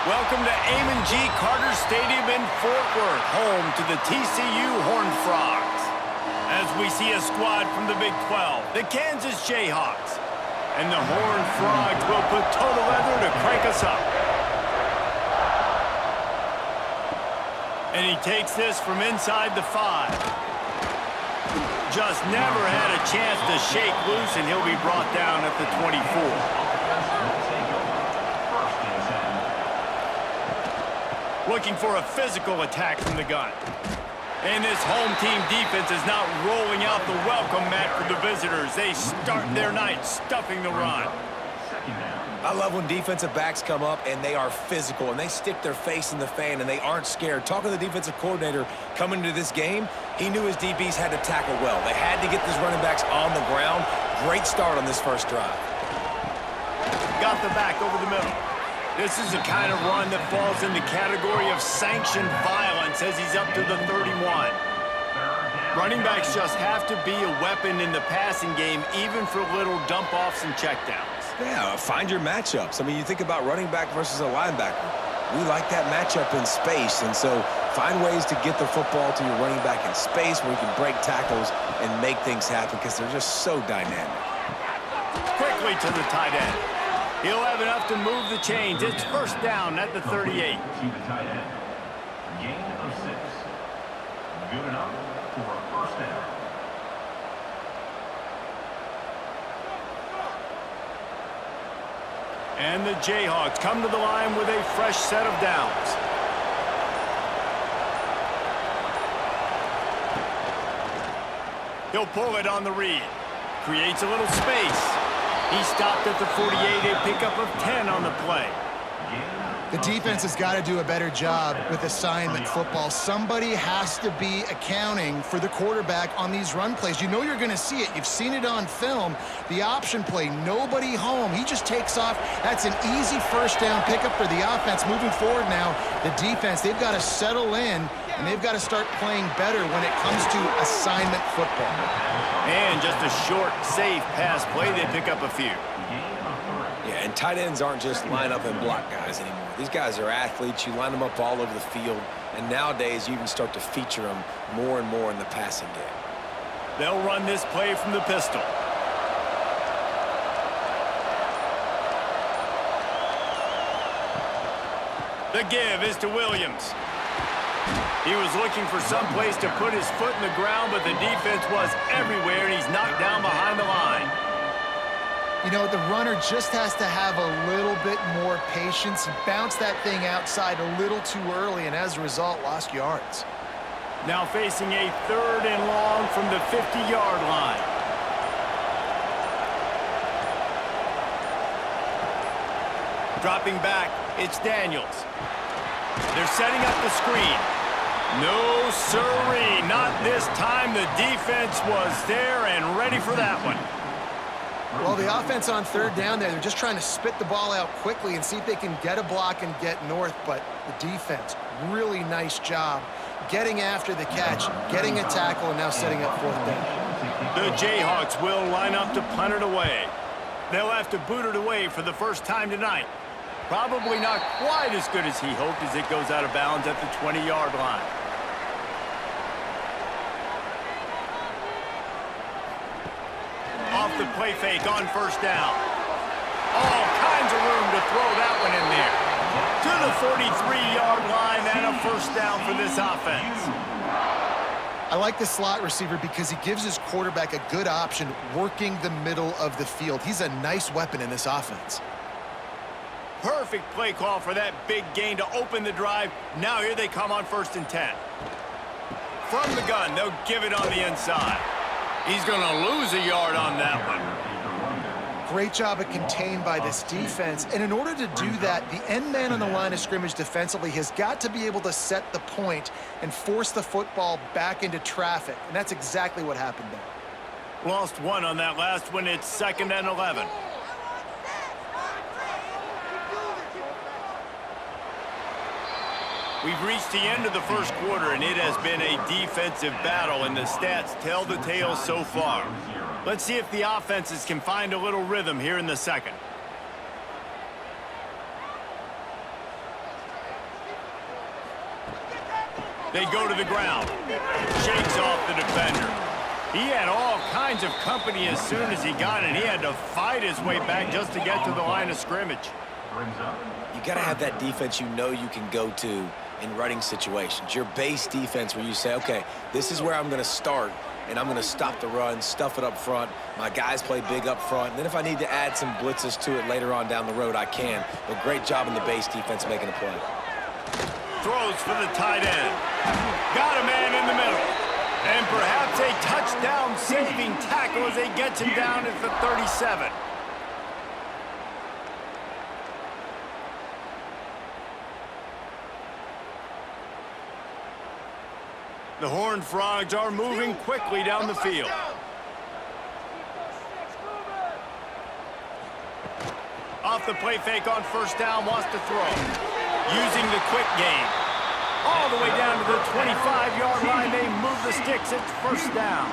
Welcome to Amon G. Carter Stadium in Fort Worth, home to the TCU Horned Frogs. As we see a squad from the Big 12, the Kansas Jayhawks. And the Horned Frogs will put total leather to crank us up. And he takes this from inside the 5. Just never had a chance to shake loose, and he'll be brought down at the 24. Looking for a physical attack from the gun. And this home team defense is not rolling out the welcome mat for the visitors. They start their night stuffing the run. I love when defensive backs come up and they are physical and they stick their face in the fan and they aren't scared. Talking to the defensive coordinator coming into this game, he knew his DBs had to tackle well. They had to get these running backs on the ground. Great start on this first drive. Got the back over the middle. This is the kind of run that falls in the category of sanctioned violence as he's up to the 31. Running backs just have to be a weapon in the passing game, even for little dump-offs and checkdowns. Yeah, find your matchups. I mean, you think about running back versus a linebacker. We like that matchup in space, and so find ways to get the football to your running back in space where you can break tackles and make things happen because they're just so dynamic. Quickly to the tight end. He'll have enough to move the chains. It's first down at the 38. To the tight end. Gain of 6. Good enough for a first down. And the Jayhawks come to the line with a fresh set of downs. He'll pull it on the read. Creates a little space. He stopped at the 48, a pickup of 10 on the play. The defense has got to do a better job with assignment football. Somebody has to be accounting for the quarterback on these run plays. You know you're going to see it. You've seen it on film. The option play, nobody home. He just takes off. That's an easy first down pickup for the offense. Moving forward now, the defense, they've got to settle in, and they've got to start playing better when it comes to assignment football. And just a short, safe pass play, they pick up a few. Yeah, and tight ends aren't just line up and block guys anymore. These guys are athletes. You line them up all over the field, and nowadays you even start to feature them more and more in the passing game. They'll run this play from the pistol. The give is to Williams. He was looking for some place to put his foot in the ground, but the defense was everywhere, and he's knocked down behind the line. You know, the runner just has to have a little bit more patience, bounce that thing outside a little too early, and as a result, lost yards. Now facing a 3rd and long from the 50-yard line. Dropping back, it's Daniels. They're setting up the screen. No siree, not this time. The defense was there and ready for that one. Well, the offense on 3rd down there, they're just trying to spit the ball out quickly and see if they can get a block and get north, but the defense, really nice job getting after the catch, getting a tackle, and now setting up 4th down. The Jayhawks will line up to punt it away. They'll have to boot it away for the first time tonight. Probably not quite as good as he hoped as it goes out of bounds at the 20-yard line. Off the play fake on first down. All kinds of room to throw that one in there. To the 43-yard line and a first down for this offense. I like the slot receiver because he gives his quarterback a good option working the middle of the field. He's a nice weapon in this offense. Perfect play call for that big gain to open the drive. Now here they come on 1st and 10. From the gun, they'll give it on the inside. He's going to lose a yard on that one. Great job of contained by this defense. And in order to do that, the end man on the line of scrimmage defensively has got to be able to set the point and force the football back into traffic. And that's exactly what happened there. Lost one on that last one. It's 2nd and 11. We've reached the end of the first quarter, and it has been a defensive battle, and the stats tell the tale so far. Let's see if the offenses can find a little rhythm here in the second. They go to the ground. Shakes off the defender. He had all kinds of company as soon as he got it. He had to fight his way back just to get to the line of scrimmage. You got to have that defense you know you can go to in running situations. Your base defense where you say, okay, this is where I'm going to start, and I'm going to stop the run, stuff it up front. My guys play big up front. And then if I need to add some blitzes to it later on down the road, I can. But great job in the base defense making a play. Throws for the tight end. Got a man in the middle. And perhaps a touchdown-saving tackle as they get him down at the 37. The Horned Frogs are moving quickly down the field. Off the play fake on first down, wants to throw. Using the quick game. All the way down to the 25-yard line. They move the sticks. It's first down.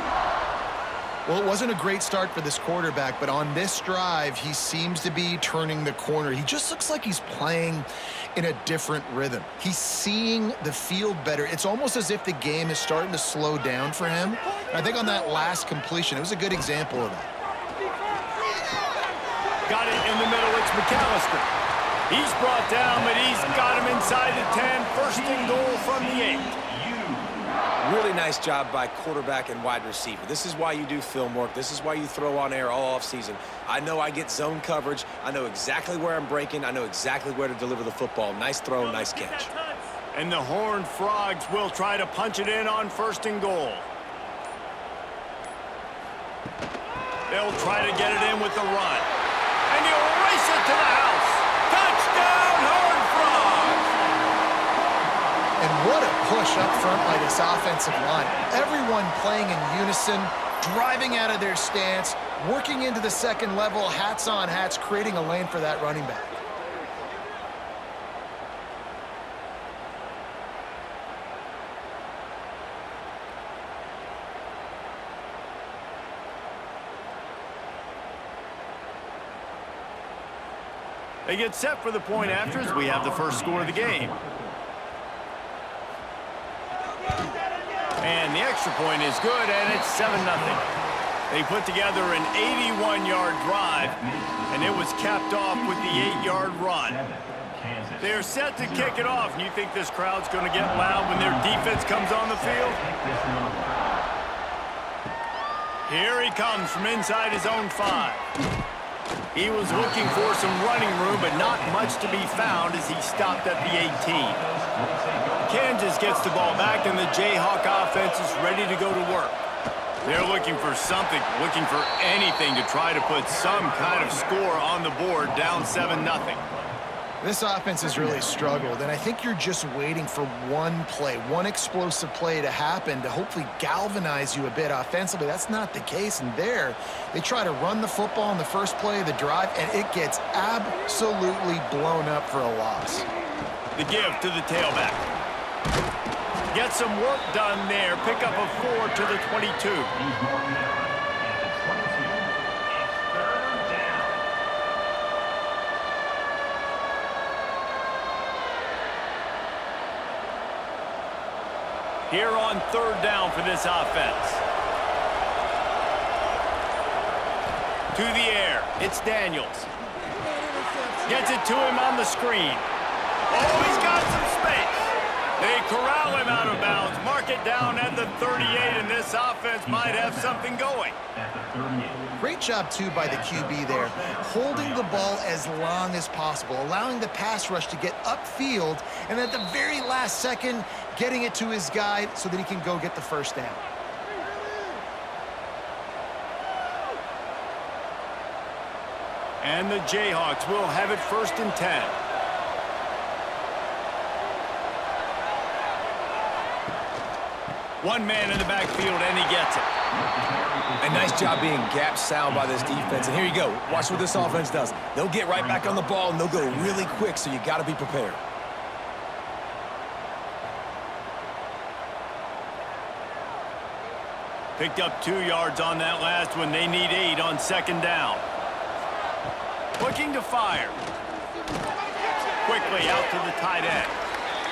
Well, it wasn't a great start for this quarterback, but on this drive, he seems to be turning the corner. He just looks like he's playing in a different rhythm. He's seeing the field better. It's almost as if the game is starting to slow down for him. And I think on that last completion, it was a good example of that. Got it in the middle. It's McAllister. He's brought down, but he's got him inside the 10. First and goal from the 8. Really nice job by quarterback and wide receiver. This is why you do film work. This is why you throw on air all offseason. I know I get zone coverage. I know exactly where I'm breaking. I know exactly where to deliver the football. Nice throw, nice catch. And the Horned Frogs will try to punch it in on first and goal. They'll try to get it in with the run. And he'll race it to the house. Touchdown, Horned Frogs! And what a push up front by this offensive line. Everyone playing in unison, driving out of their stance, working into the second level, hats on hats, creating a lane for that running back. They get set for the point after as we have the first score of the game. And the extra point is good, and it's 7-0. They put together an 81-yard drive, and it was capped off with the 8-yard run. They're set to kick it off, and you think this crowd's going to get loud when their defense comes on the field? Here he comes from inside his own 5. He was looking for some running room, but not much to be found as he stopped at the 18. Kansas gets the ball back, and the Jayhawk offense is ready to go to work. They're looking for something, looking for anything to try to put some kind of score on the board, down 7-0. This offense has really struggled, and I think you're just waiting for one play, one explosive play to happen to hopefully galvanize you a bit offensively. That's not the case, and there, they try to run the football in the first play of the drive, and it gets absolutely blown up for a loss. The give to the tailback. Get some work done there. Pick up a 4 to the 22. Here on third down for this offense. To the air. It's Daniels. Gets it to him on the screen. Oh, he's got some space. They corral him out of bounds. Mark it down at the 38, and this offense might have something going. Great job, too, by the QB there, holding the ball as long as possible, allowing the pass rush to get upfield, and at the very last second, getting it to his guy so that he can go get the first down. And the Jayhawks will have it 1st and 10. One man in the backfield, and he gets it. A nice job being gap sound by this defense. And here you go. Watch what this offense does. They'll get right back on the ball, and they'll go really quick, so you got to be prepared. Picked up 2 yards on that last one. They need 8 on 2nd down. Looking to fire. Quickly out to the tight end.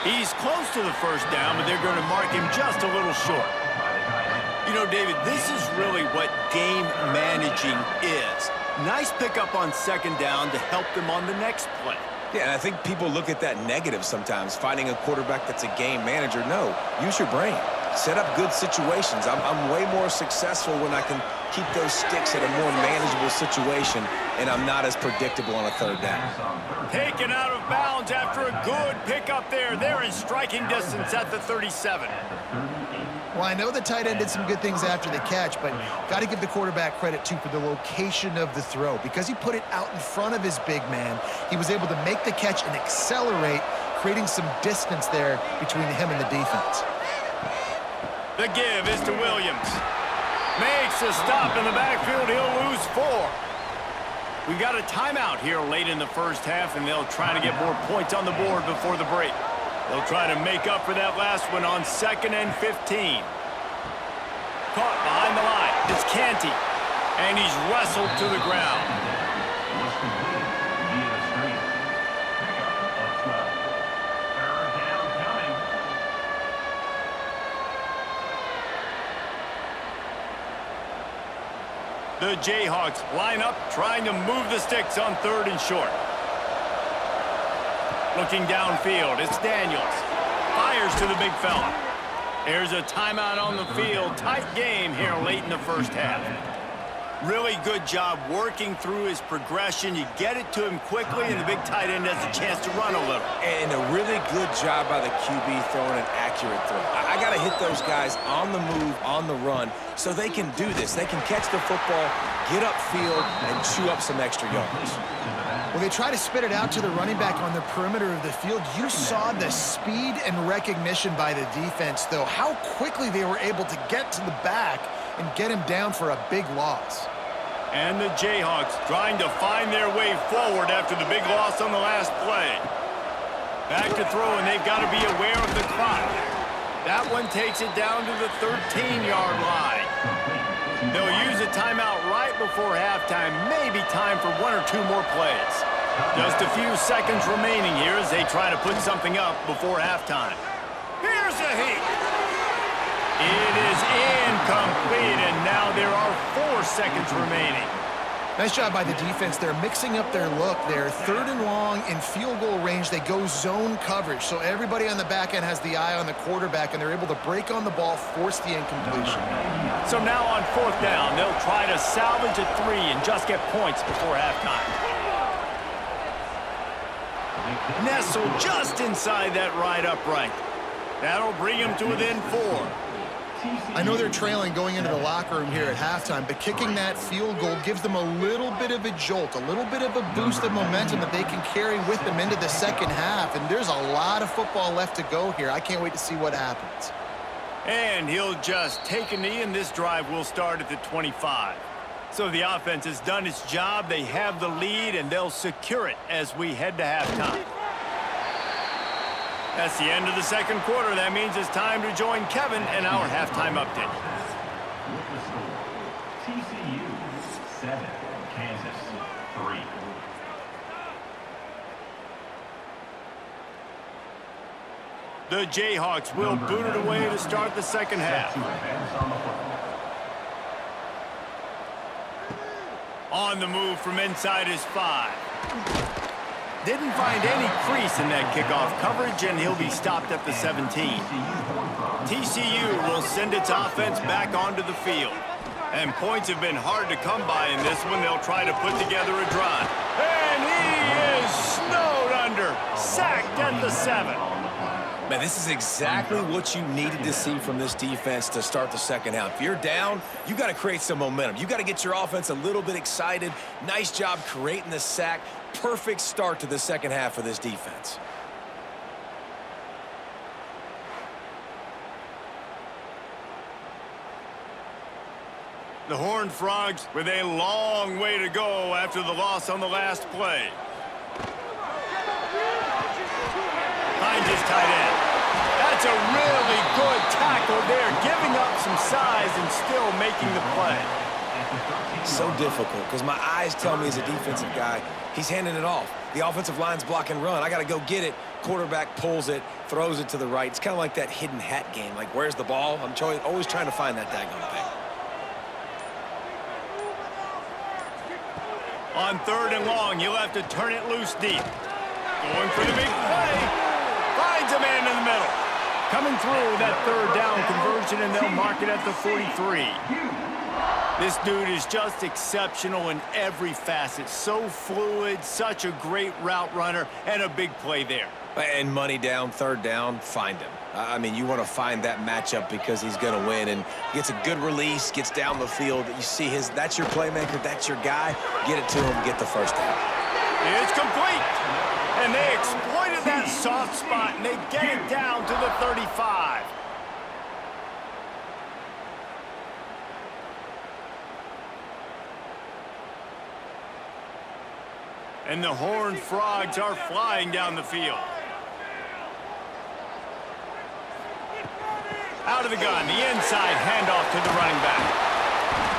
He's close to the first down, but they're going to mark him just a little short. You know, David, this is really what game managing is. Nice pickup on second down to help them on the next play. Yeah, and I think people look at that negative sometimes, finding a quarterback that's a game manager. No, use your brain. Set up good situations. I'm way more successful when I can keep those sticks at a more manageable situation, and I'm not as predictable on a third down. Taken out of bounds after a good pickup there. They're in striking distance at the 37. Well, I know the tight end did some good things after the catch, but got to give the quarterback credit, too, for the location of the throw. Because he put it out in front of his big man, he was able to make the catch and accelerate, creating some distance there between him and the defense. The give is to Williams. Makes a stop in the backfield. He'll lose 4. We got a timeout here late in the first half, and they'll try to get more points on the board before the break. They'll try to make up for that last one on 2nd and 15. Caught behind the line. It's Canty, and he's wrestled to the ground. The Jayhawks line up, trying to move the sticks on 3rd and short. Looking downfield, it's Daniels. Fires to the big fella. There's a timeout on the field. Tight game here late in the first half. Really good job working through his progression. You get it to him quickly, and the big tight end has a chance to run a little. And a really good job by the QB throwing an accurate throw. I got to hit those guys on the move, on the run, so they can do this. They can catch the football, get upfield, and chew up some extra yards. Well, they try to spit it out to the running back on the perimeter of the field. You saw the speed and recognition by the defense, though, how quickly they were able to get to the back and get him down for a big loss. And the Jayhawks trying to find their way forward after the big loss on the last play. Back to throw, and they've got to be aware of the clock. That one takes it down to the 13-yard line. They'll use a timeout right before halftime, maybe time for 1 or 2 more plays. Just a few seconds remaining here as they try to put something up before halftime. Here's a heat. It is incomplete, and now there are 4 seconds remaining. Nice job by the defense. They're mixing up their look. They're 3rd and long in field goal range. They go zone coverage, so everybody on the back end has the eye on the quarterback, and they're able to break on the ball, force the incompletion. So now on 4th down, they'll try to salvage a 3 and just get points before halftime. Nestled just inside that right upright. That'll bring him to within 4. I know they're trailing going into the locker room here at halftime, but kicking that field goal gives them a little bit of a jolt, a little bit of a boost of momentum that they can carry with them into the second half. And there's a lot of football left to go here. I can't wait to see what happens. And he'll just take a knee, and this drive will start at the 25. So the offense has done its job. They have the lead, and they'll secure it as we head to halftime. That's the end of the second quarter. That means it's time to join Kevin in our halftime update. With the score, TCU 7, Kansas 3. The Jayhawks will boot it away to start the second half. On the move from inside his 5. Didn't find any crease in that kickoff coverage, and he'll be stopped at the 17. TCU will send its offense back onto the field. And points have been hard to come by in this one. They'll try to put together a drive. And he is snowed under. Sacked at the 7. Man, this is exactly what you needed to see from this defense to start the second half. If you're down, you got to create some momentum. You got to get your offense a little bit excited. Nice job creating the sack. Perfect start to the second half of this defense. The Horned Frogs with a long way to go after the loss on the last play. Finds his tight end. That's a really good tackle there, giving up some size and still making the play. So difficult because my eyes tell me as a defensive guy, he's handing it off. The offensive line's block and run. I got to go get it. Quarterback pulls it, throws it to the right. It's kind of like that hidden hat game. Like, where's the ball? I'm always trying to find that daggone thing. On 3rd and long, he'll have to turn it loose deep. Going for the big play. Finds a man in the middle. Coming through that 3rd down conversion, and they'll mark it at the 43. This dude is just exceptional in every facet. So fluid, such a great route runner, and a big play there. And money down, 3rd down, find him. I mean, you want to find that matchup because he's going to win, and gets a good release, gets down the field. You see that's your playmaker, that's your guy. Get it to him, get the 1st down. It's complete. And they exploited that soft spot, and they get it down to the 35. And the Horned Frogs are flying down the field. Out of the gun, the inside handoff to the running back.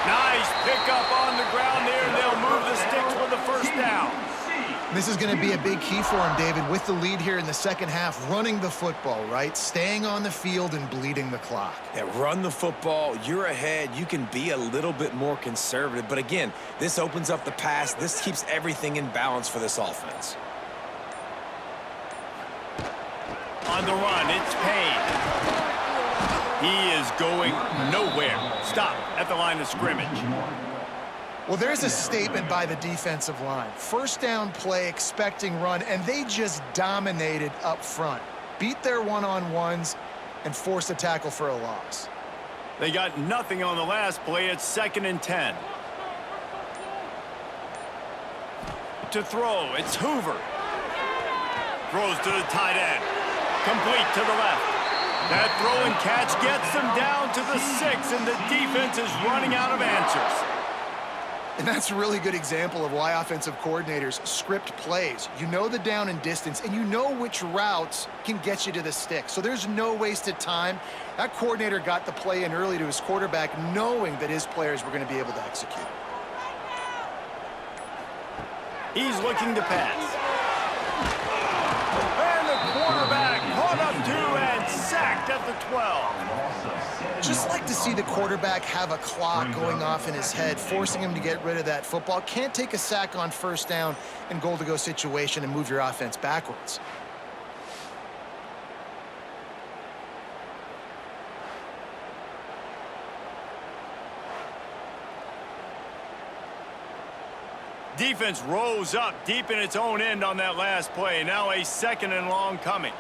Nice pickup on the ground there, and they'll move the sticks with the 1st down. This is going to be a big key for him, David, with the lead here in the 2nd half, running the football, right? Staying on the field and bleeding the clock. Yeah, run the football. You're ahead. You can be a little bit more conservative. But again, this opens up the pass. This keeps everything in balance for this offense. On the run, it's Payne. He is going nowhere. Stop at the line of scrimmage. Well, there's a statement by the defensive line. 1st down play, expecting run, and they just dominated up front. Beat their one-on-ones and forced a tackle for a loss. They got nothing on the last play. It's 2nd and 10. To throw, it's Hoover. Throws to the tight end. Complete to the left. That throw and catch gets them down to the 6, and the defense is running out of answers. And that's a really good example of why offensive coordinators script plays. You know the down and distance, and you know which routes can get you to the stick. So there's no wasted time. That coordinator got the play in early to his quarterback, knowing that his players were going to be able to execute. He's looking to pass. And the quarterback caught up to and sacked at the 12. Just like to see the quarterback have a clock going off in his head, forcing him to get rid of that football. Can't take a sack on 1st down in goal-to-go situation and move your offense backwards. Defense rose up deep in its own end on that last play. Now a 2nd and long coming.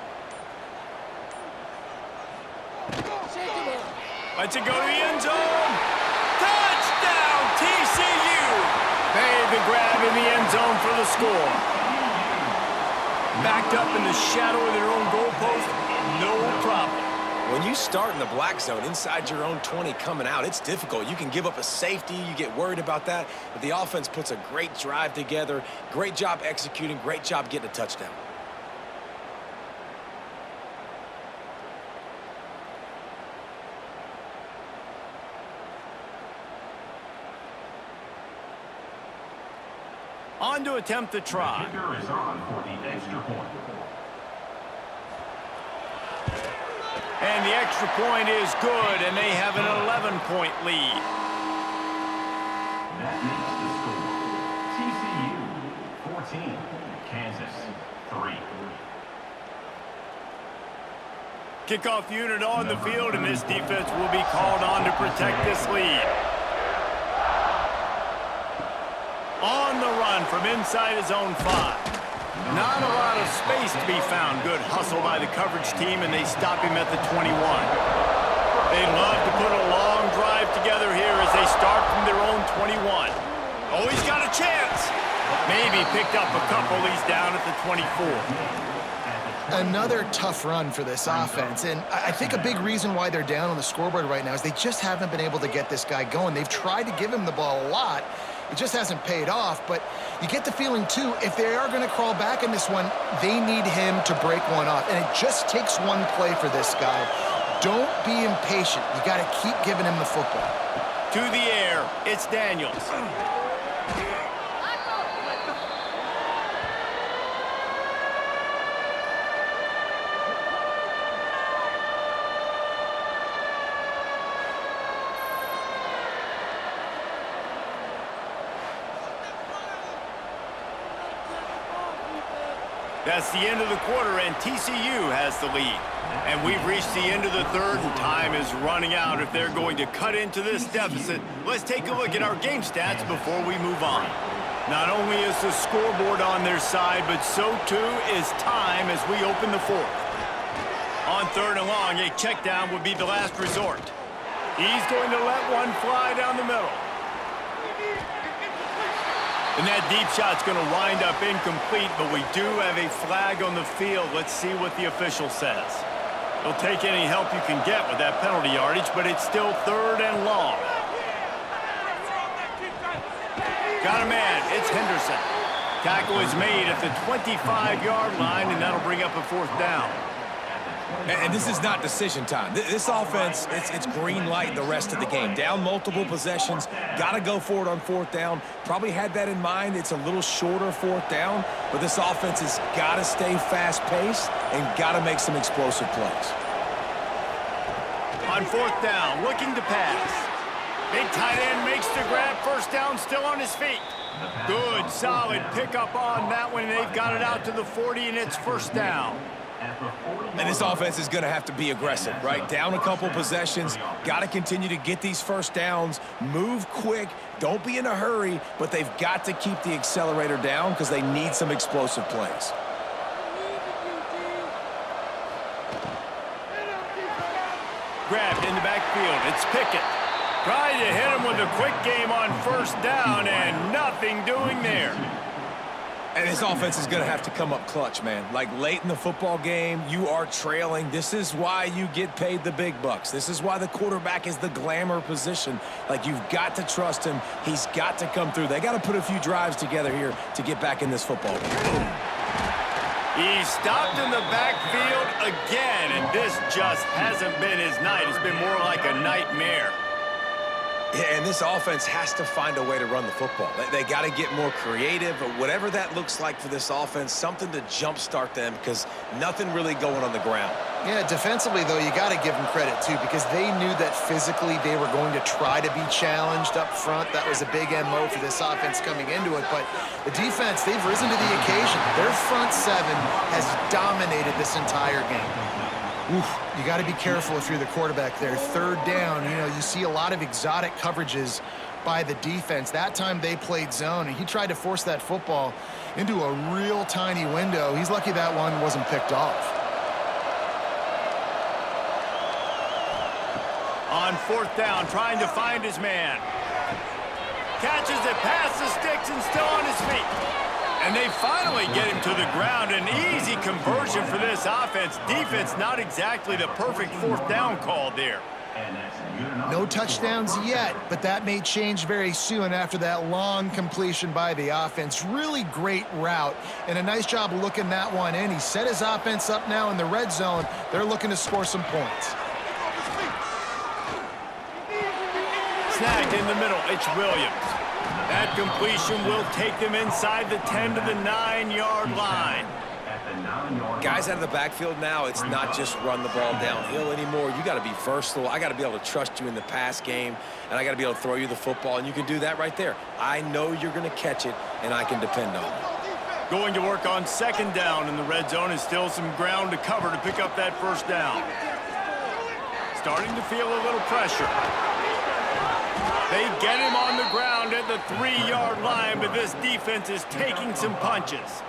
Let's it go to the end zone. Touchdown, TCU. Made the grab in the end zone for the score. Backed up in the shadow of their own goalpost, no problem. When you start in the black zone inside your own 20 coming out, it's difficult. You can give up a safety. You get worried about that. But the offense puts a great drive together. Great job executing. Great job getting a touchdown. On to attempt the try. The kicker is on for the extra point. And the extra point is good, and they have an 11-point lead. That makes the score. TCU 14, Kansas 3. Kickoff unit on the field, and this defense will be called on to protect this lead. On the run from inside his own 5. Not a lot of space to be found. Good hustle by the coverage team, and they stop him at the 21. They'd love to put a long drive together here as they start from their own 21. Oh, he's got a chance. Maybe picked up a couple. He's down at the 24. Another tough run for this offense, and I think a big reason why they're down on the scoreboard right now is they just haven't been able to get this guy going. They've tried to give him the ball a lot. It just hasn't paid off, but you get the feeling, too, if they are going to crawl back in this one, they need him to break one off, and it just takes one play for this guy. Don't be impatient. You got to keep giving him the football. To the air, it's Daniels. That's the end of the quarter, and TCU has the lead. And we've reached the end of the third, and time is running out if they're going to cut into this deficit. Let's take a look at our game stats before we move on. Not only is the scoreboard on their side, but so too is time as we open the fourth. On third and long, a check down would be the last resort. He's going to let one fly down the middle. And that deep shot's going to wind up incomplete, but we do have a flag on the field. Let's see what the official says. He'll take any help you can get with that penalty yardage, but it's still third and long. Got a man. It's Henderson. Tackle is made at the 25-yard line, and that'll bring up a fourth down. And this is not decision time. This offense, it's green light the rest of the game. Down multiple possessions, got to go for it on fourth down. Probably had that in mind. It's a little shorter fourth down, but this offense has got to stay fast-paced and got to make some explosive plays. On fourth down, looking to pass. Big tight end makes the grab. First down, still on his feet. Good, solid pickup on that one. They've got it out to the 40, and it's first down. And this offense is going to have to be aggressive, right? Down a couple possessions, got to continue to get these first downs, move quick, don't be in a hurry, but they've got to keep the accelerator down because they need some explosive plays. Grabbed in the backfield, it's Pickett. Trying to hit him with a quick game on first down, and nothing doing there. And this offense is going to have to come up clutch, man. Like late in the football game, you are trailing. This is why you get paid the big bucks. This is why the quarterback is the glamour position. Like, you've got to trust him. He's got to come through. They got to put a few drives together here to get back in this football game. He stopped in the backfield again, and this just hasn't been his night. It's been more like a nightmare. Yeah, and this offense has to find a way to run the football. They got to get more creative, or whatever that looks like for this offense, something to jumpstart them because nothing really going on the ground. Yeah, defensively, though, you got to give them credit, too, because they knew that physically they were going to try to be challenged up front. That was a big MO for this offense coming into it. But the defense, they've risen to the occasion. Their front seven has dominated this entire game. Oof, you got to be careful if you're the quarterback there. Third down, you know, you see a lot of exotic coverages by the defense. That time they played zone, and he tried to force that football into a real tiny window. He's lucky that one wasn't picked off. On fourth down, trying to find his man. Catches it past the sticks and still on his feet. And they finally get him to the ground. An easy conversion for this offense. Defense, not exactly the perfect fourth down call there. No touchdowns yet, but that may change very soon after that long completion by the offense. Really great route, and a nice job looking that one in. He set his offense up now in the red zone. They're looking to score some points. Snagged in the middle, it's Williams. That completion will take them inside the 10 to the 9-yard line. Guys out of the backfield now, it's not just run the ball downhill anymore. You got to be versatile. I got to be able to trust you in the pass game, and I got to be able to throw you the football, and you can do that right there. I know you're going to catch it, and I can depend on it. Going to work on second down in the red zone, and still some ground to cover to pick up that first down. Starting to feel a little pressure. They get him on the ground at the 3-yard line, but this defense is taking some punches.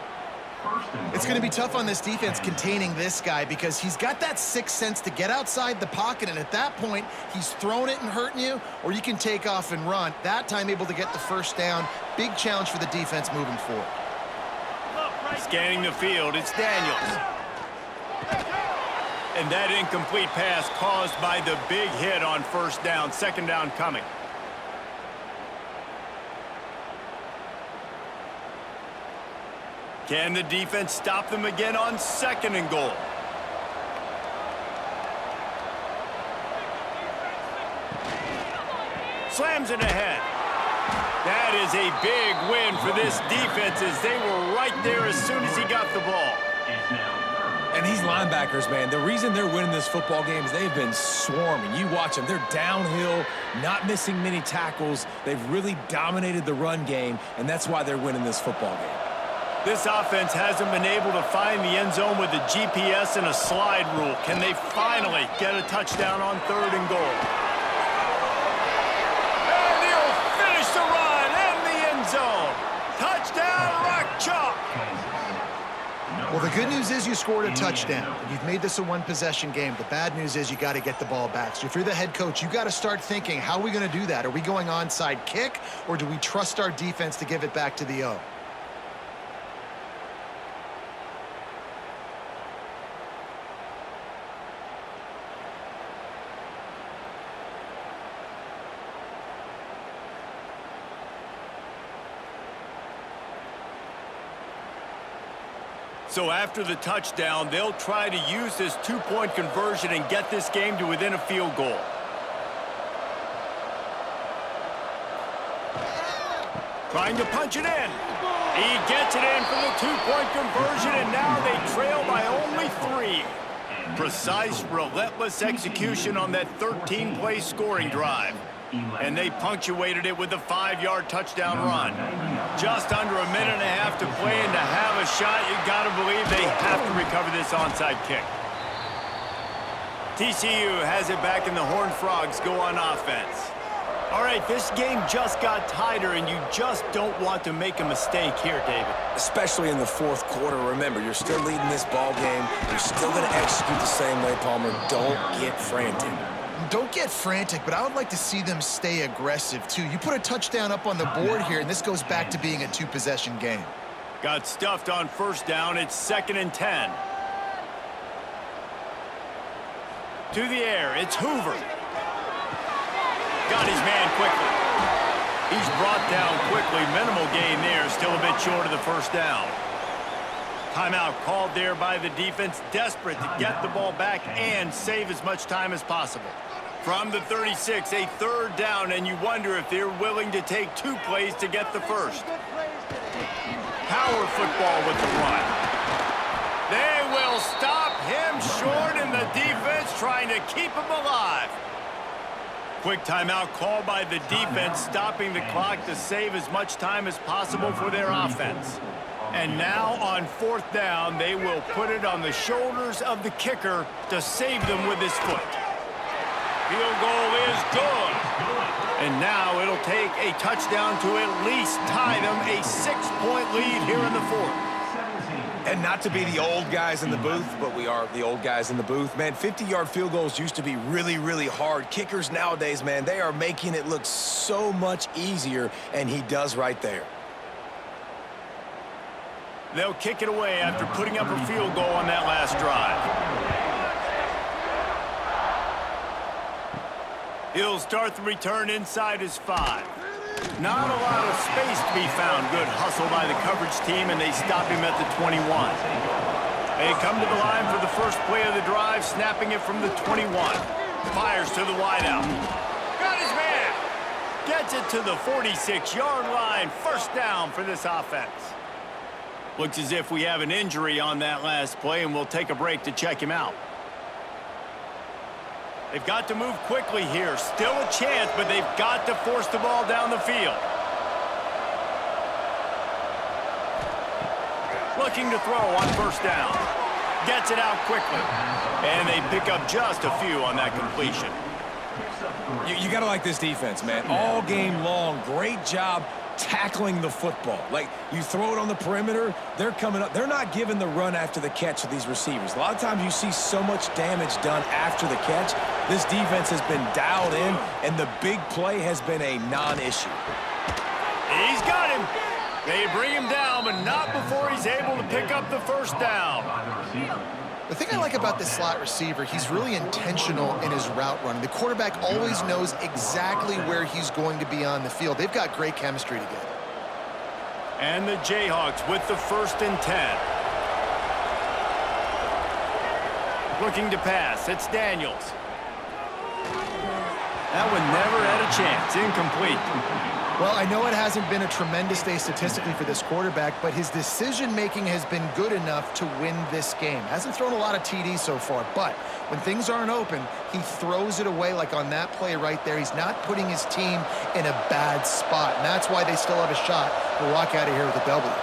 It's going to be tough on this defense containing this guy because he's got that sixth sense to get outside the pocket, and at that point, he's throwing it and hurting you, or you can take off and run. That time able to get the first down. Big challenge for the defense moving forward. Scanning the field, it's Daniels. And that incomplete pass caused by the big hit on first down. Second down coming. Can the defense stop them again on second and goal? Slams it ahead. That is a big win for this defense as they were right there as soon as he got the ball. And these linebackers, man, the reason they're winning this football game is they've been swarming. You watch them. They're downhill, not missing many tackles. They've really dominated the run game, and that's why they're winning this football game. This offense hasn't been able to find the end zone with the GPS and a slide rule. Can they finally get a touchdown on 3rd and goal? And he'll finish the run in the end zone. Touchdown, Rock Chalk. Well, the good news is you scored a touchdown. You've made this a one-possession game. The bad news is you got to get the ball back. So if you're the head coach, you got to start thinking, how are we going to do that? Are we going onside kick, or do we trust our defense to give it back to the O? So after the touchdown, they'll try to use this 2-point conversion and get this game to within a field goal. Trying to punch it in. He gets it in for the 2-point conversion, and now they trail by only 3. Precise, relentless execution on that 13-play scoring drive. And they punctuated it with a 5-yard touchdown run. Just under a minute and a half to play, and to have a shot, you got to believe they have to recover this onside kick. TCU has it back, and the Horned Frogs go on offense. All right, this game just got tighter, and you just don't want to make a mistake here, David. Especially in the 4th quarter. Remember, you're still leading this ball game. You're still going to execute the same way, Palmer. Don't get frantic. Don't get frantic, but I would like to see them stay aggressive, too. You put a touchdown up on the board here, and this goes back to being a 2-possession game. Got stuffed on 1st down. It's 2nd and 10. To the air, it's Hoover. Got his man quickly. He's brought down quickly. Minimal gain there, still a bit short of the 1st down. Timeout called there by the defense, desperate to get the ball back and save as much time as possible. From the 36, a 3rd down, and you wonder if they're willing to take 2 plays to get the 1st. Power football with the run. They will stop him short, and the defense trying to keep him alive. Quick timeout called by the defense, stopping the clock to save as much time as possible for their offense. And now on 4th down, they will put it on the shoulders of the kicker to save them with his foot. Field goal is good. And now it'll take a touchdown to at least tie them a 6-point lead here in the 4th. And not to be the old guys in the booth, but we are the old guys in the booth. Man, 50-yard field goals used to be really, really hard. Kickers nowadays, man, they are making it look so much easier, and he does right there. They'll kick it away after putting up a field goal on that last drive. He'll start the return inside his 5. Not a lot of space to be found. Good hustle by the coverage team, and they stop him at the 21. They come to the line for the first play of the drive, snapping it from the 21. Fires to the wideout. Got his man. Gets it to the 46-yard line. 1st down for this offense. Looks as if we have an injury on that last play, and we'll take a break to check him out. They've got to move quickly here. Still a chance, but they've got to force the ball down the field. Looking to throw on 1st down. Gets it out quickly. And they pick up just a few on that completion. You got to like this defense, man. All game long, great job tackling the football. Like, you throw it on the perimeter, they're coming up. They're not giving the run after the catch to these receivers. A lot of times you see so much damage done after the catch. This defense has been dialed in, and the big play has been a non-issue. He's got him. They bring him down, but not before he's able to pick up the 1st down. The thing I like about this slot receiver, he's really intentional in his route running. The quarterback always knows exactly where he's going to be on the field. They've got great chemistry together. And the Jayhawks with the 1st and 10. Looking to pass. It's Daniels. That one never had a chance. Incomplete. Well, I know it hasn't been a tremendous day statistically for this quarterback, but his decision-making has been good enough to win this game. Hasn't thrown a lot of TDs so far, but when things aren't open, he throws it away like on that play right there. He's not putting his team in a bad spot, and that's why they still have a shot to walk out of here with a W.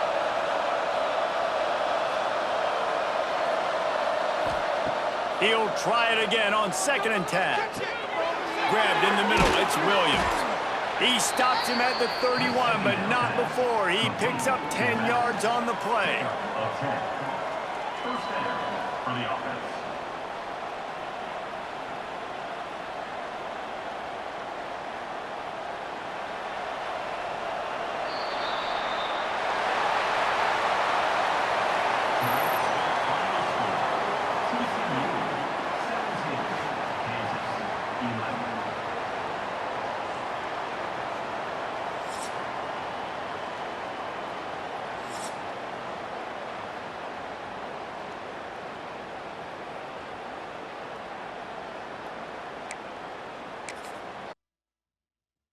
He'll try it again on 2nd and 10. Grabbed in the middle, it's Williams. He stops him at the 31, but not before. He picks up 10 yards on the play. Of 10. First down for the offense.